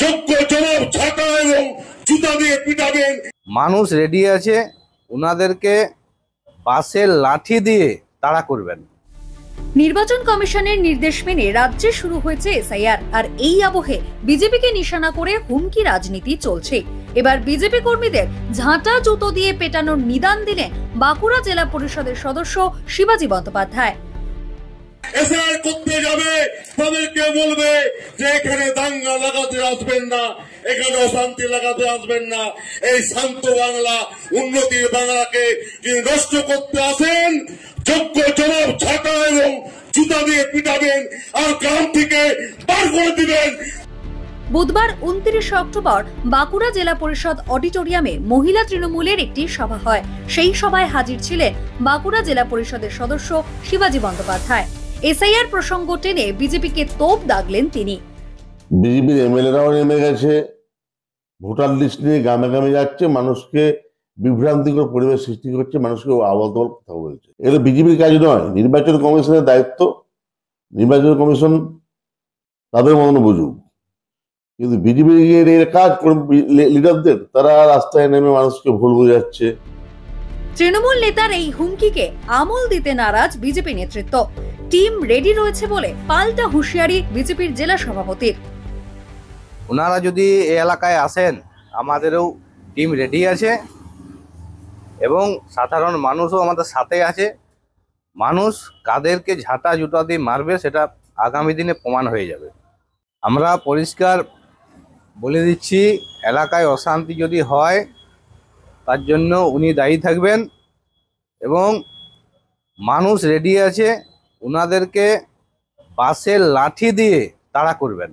যোগ্য জবাব ছাতা এবং জুতা দিয়ে পিটাবেন। মানুষ রেডি আছে, ওনাদেরকে বাঁশের লাঠি দিয়ে তাড়া করবেন। নির্বাচন কমিশনের নির্দেশ মেনে রাজ্যে শুরু হয়েছে এসআইআর, আর এই আবহে বিজেপিকে নিশানা করে হুমকি রাজনীতি চলছে। এবার বিজেপি কর্মীদের ঝাঁটা জুতো দিয়ে পেটানোর নিদান দিলেন বাঁকুড়া জেলা পরিষদের সদস্য শিবাজী বন্দ্যোপাধ্যায়। এসআইআর করতে যাবে তাদেরকে বলবে যে এখানে দাঙ্গা লাগাতে আসবেন না, এখানে অশান্তি লাগাতে আসবেন না। এই শান্ত বাংলা, উন্নতির বাংলাকে যিনি নষ্ট করতে আসেন, যোগ্য জবাব ছাতা এবং জুতা দিয়ে পিটাবেন আর গ্রাম থেকে বার করে দিবেন। বুধবার 29 অক্টোবর বাঁকুড়া জেলা পরিষদ অডিটোরিয়ামে মহিলা তৃণমূলের একটি সভা হয়। সেই সভায় হাজির ছিলেন বাঁকুড়া জেলা পরিষদের সদস্য শিবাজী বন্দ্যোপাধ্যায়। এসআইআর প্রসঙ্গ টেনে বিজেপিকে তোপ দাগলেন তিনি। বিজেপির এমএলএরাও নেমে গেছে, ভোটার লিস্ট নিয়ে গ্রামে গ্রামে যাচ্ছে, মানুষকে বিভ্রান্তিকর পরিবেশ সৃষ্টি করছে, মানুষকে আবল কথা বলছে। এগুলো বিজেপির কাজ নয়, নির্বাচন কমিশনের দায়িত্ব। নির্বাচন কমিশন তাদের মতন বুঝুক, কিন্তু বিজেপির এর কাজ লিডারদের, তারা রাস্তায় নেমে মানুষকে ভুল বোঝাচ্ছে। তৃণমূল নেতার এই হুমকিকে আমল দিতে নারাজ বিজেপি নেতৃত্ব। টিম রেডি রয়েছে বলে পাল্টা হুঁশিয়ারি বিজেপির জেলা সভাপতির। ওনারা যদি এই এলাকায় আসেন, আমাদেরও টিম রেডি আছে এবং সাধারণ মানুষও আমাদের সাথে আছে। মানুষ কাদেরকে ঝাঁটা জুতা দিয়ে মারবে সেটা আগামী দিনে প্রমাণ হয়ে যাবে। আমরা পরিষ্কার বলে দিচ্ছি, এলাকায় অশান্তি যদি হয় তার জন্য উনি দায়ী থাকবেন এবং মানুষ রেডি আছে, ওনাদেরকে বাঁশের লাঠি দিয়ে তাড়া করবেন।